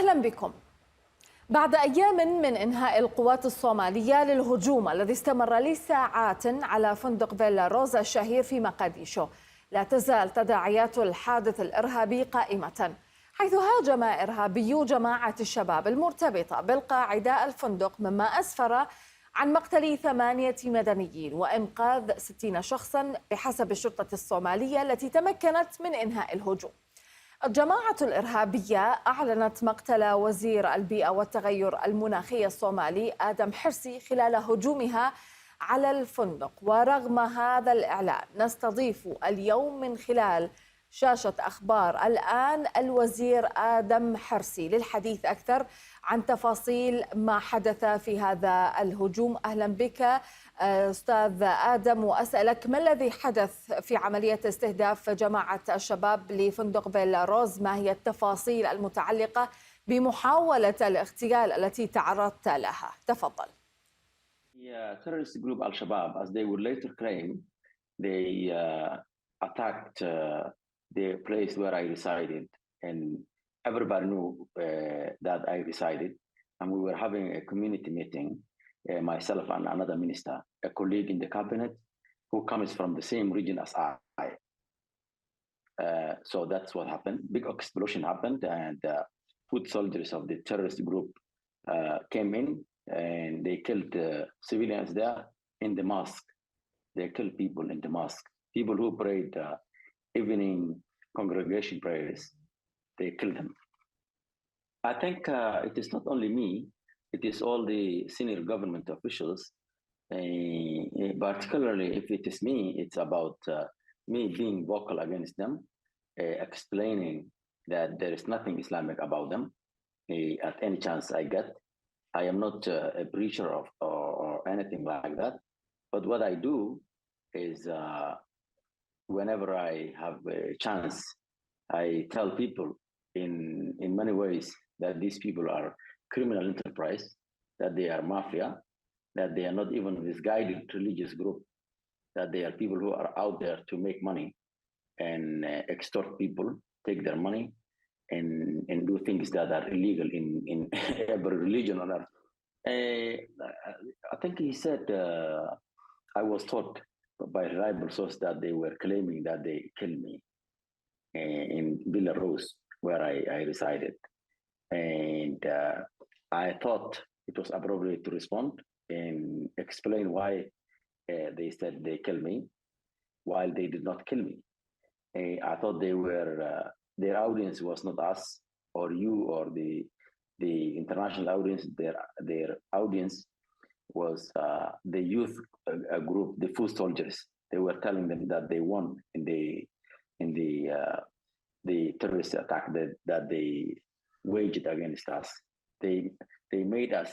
أهلا بكم. بعد أيام من إنهاء القوات الصومالية للهجوم الذي استمر لساعات على فندق فيلا الشهير في مقديشو، لا تزال تداعيات الحادث الإرهابي قائمة، حيث هاجم إرهابيو جماعة الشباب المرتبطة بالقاعدة الفندق، مما أسفر عن مقتل 8 مدنيين وإنقاذ 60 شخصا بحسب الشرطة الصومالية التي تمكنت من إنهاء الهجوم. الجماعة الإرهابية أعلنت مقتله وزير البيئة والتغير المناخي الصومالي حرسي خلال هجومها على الفندق. ورغم هذا الإعلان نستضيف اليوم من خلال شاشة أخبار الآن الوزير حرسي للحديث أكثر عن تفاصيل ما حدث في هذا الهجوم. أهلا بك أستاذ آدم، وأسألك ما الذي حدث في عملية استهداف جماعة الشباب لفندق فيلا روز؟ ما هي التفاصيل المتعلقة بمحاولة الاغتيال التي تعرضت لها؟ تفضل. Terrorist group Al-Shabaab, as they would later claim, they attacked the place where I resided, and everybody knew that I resided, and we were having a community meeting, myself and another minister, a colleague in the cabinet who comes from the same region as I. So that's what happened. Big explosion happened, and foot soldiers of the terrorist group came in, and they killed civilians there in the mosque. They killed people in the mosque. People who prayed evening congregation prayers, they killed them. I think it is not only me, it is all the senior government officials. Particularly if it is me, it's about me being vocal against them, explaining that there is nothing Islamic about them at any chance I get. I am not a preacher of or anything like that. But what I do is whenever I have a chance, I tell people in many ways that these people are criminal enterprise, that they are mafia, that they are not even a misguided religious group, that they are people who are out there to make money and extort people, take their money, and do things that are illegal in every religion on earth. I think he said, I was taught by a reliable source that they were claiming that they killed me in Villa Rose, where I resided. And I thought it was appropriate to respond and explain why they said they killed me, while they did not kill me. I thought they were, their audience was not us or you or the international audience. Their audience was the youth group, the foot soldiers. They were telling them that they won in the terrorist attack that they waged against us. They made us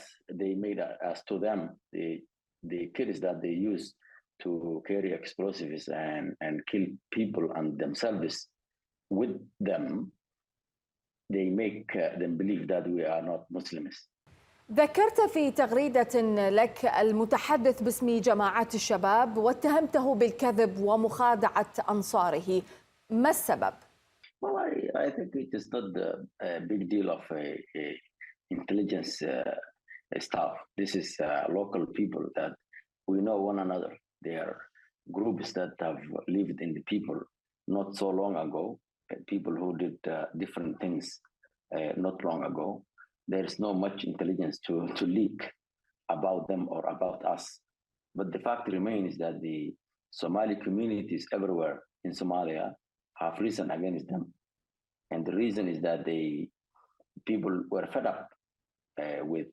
to them the kids that they used to carry explosives and kill people and themselves with them. They make them believe that we are not Muslims. ذكرت في تغريدة لك المتحدث باسم جماعات الشباب واتهمته بالكذب ومخادعة أنصاره. ما السبب؟ Well, I think it is not a big deal of intelligence staff. This is local people that we know one another. They are groups that have lived in the people not so long ago, people who did different things not long ago. There is no much intelligence to leak about them or about us. But the fact remains that the Somali communities everywhere in Somalia have risen against them. And the reason is that people were fed up with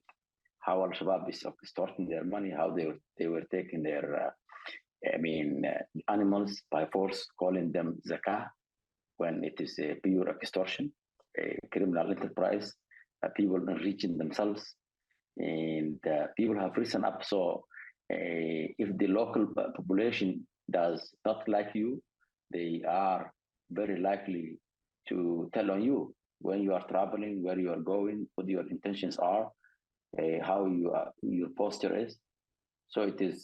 how Al-Shabaab is extorting their money, how they were taking their animals by force, calling them zakah, when it is a pure extortion, a criminal enterprise, people enriching themselves, and people have risen up. So if the local population does not like you, they are very likely to tell on you when you are traveling, where you are going, what your intentions are, how your posture is. So it is,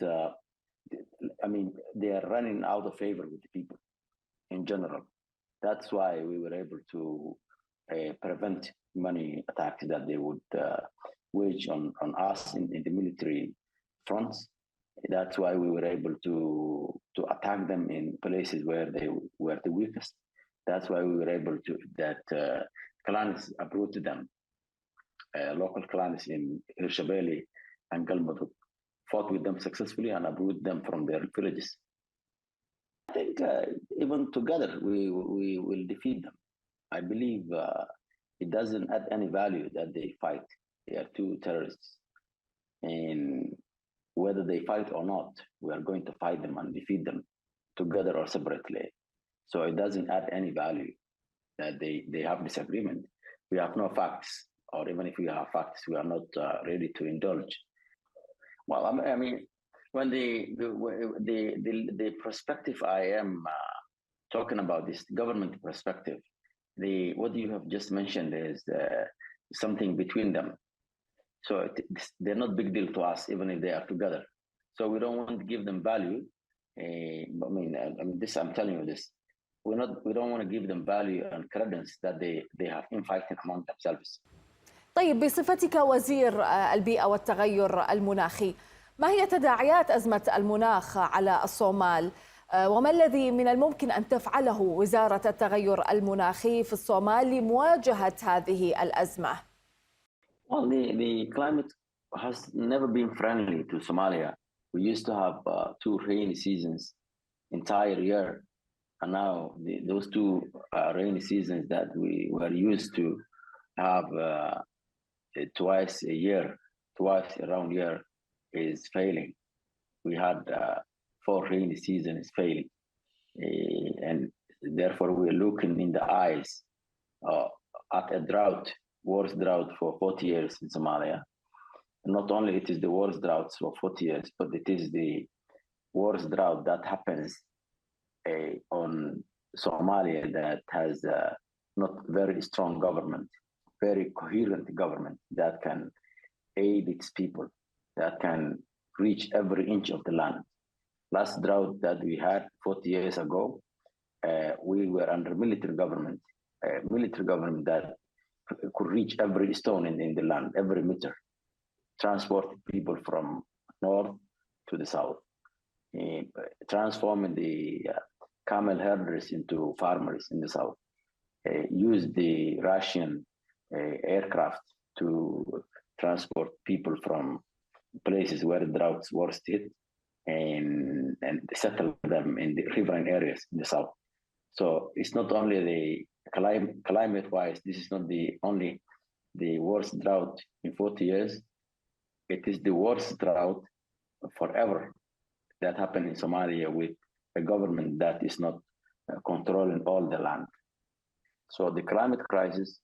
they are running out of favor with the people in general. That's why we were able to prevent many attacks that they would wage on us in the military fronts. That's why we were able to attack them in places where they were the weakest. That's why we were able to, clans uprooted them. Local clans in Hirshabelle and Galmudug fought with them successfully and uprooted them from their villages. I think even together we will defeat them. I believe it doesn't add any value that they fight. They are two terrorists. And whether they fight or not, we are going to fight them and defeat them together or separately. So it doesn't add any value that they have disagreement. We have no facts, or even if we have facts, we are not ready to indulge. Well, I mean, when the perspective I am talking about, this government perspective, what you have just mentioned is something between them. So they're not big deal to us, even if they are together. So we don't want to give them value. I mean, this, I'm telling you this. We don't want to give them value and credence that they have infighting among themselves. طيب، بصفتك وزير البيئة والتغير المناخي، ما هي تداعيات أزمة المناخ على الصومال؟ وما الذي من الممكن أن تفعله وزارة التغير المناخي في الصومال لمواجهة هذه الأزمة؟ Well, the climate has never been friendly to Somalia. We used to have 2 rainy seasons entire year. And now those 2 rainy seasons that we were used to have twice around year is failing. We had 4 rainy seasons failing. And therefore we're looking in the eyes at a drought, worst drought for 40 years in Somalia. Not only it is the worst drought for 40 years, but it is the worst drought that happens on Somalia that has not very strong government, very coherent government that can aid its people, that can reach every inch of the land. Last drought that we had 40 years ago, we were under military government that could reach every stone in the land, every meter, transport people from north to the south, transforming the camel herders into farmers in the south, use the Russian aircraft to transport people from places where droughts were hit and settle them in the riverine areas in the south. So it's not only the climate-wise, this is not only the worst drought in 40 years, it is the worst drought forever that happened in Somalia with a government that is not controlling all the land. So the climate crisis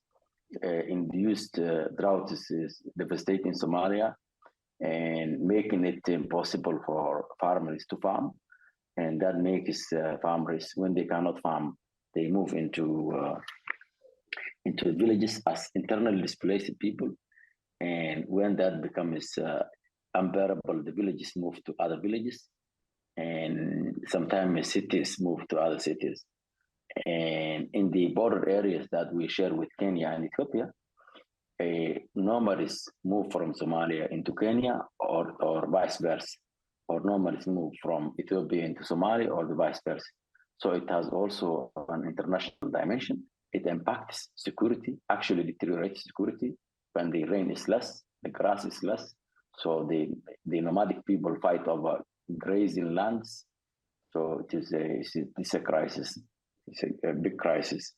induced drought is devastating Somalia and making it impossible for farmers to farm. And that makes farmers, when they cannot farm, they move into villages as internally displaced people. And when that becomes unbearable, the villages move to other villages. And sometimes cities move to other cities. And in the border areas that we share with Kenya and Ethiopia, nomads move from Somalia into Kenya or vice versa, or nomads move from Ethiopia into Somalia or the vice versa. So it has also an international dimension. It impacts security, actually deteriorates security. When the rain is less, the grass is less. So the nomadic people fight over grazing lands. So it's a crisis. It's a big crisis.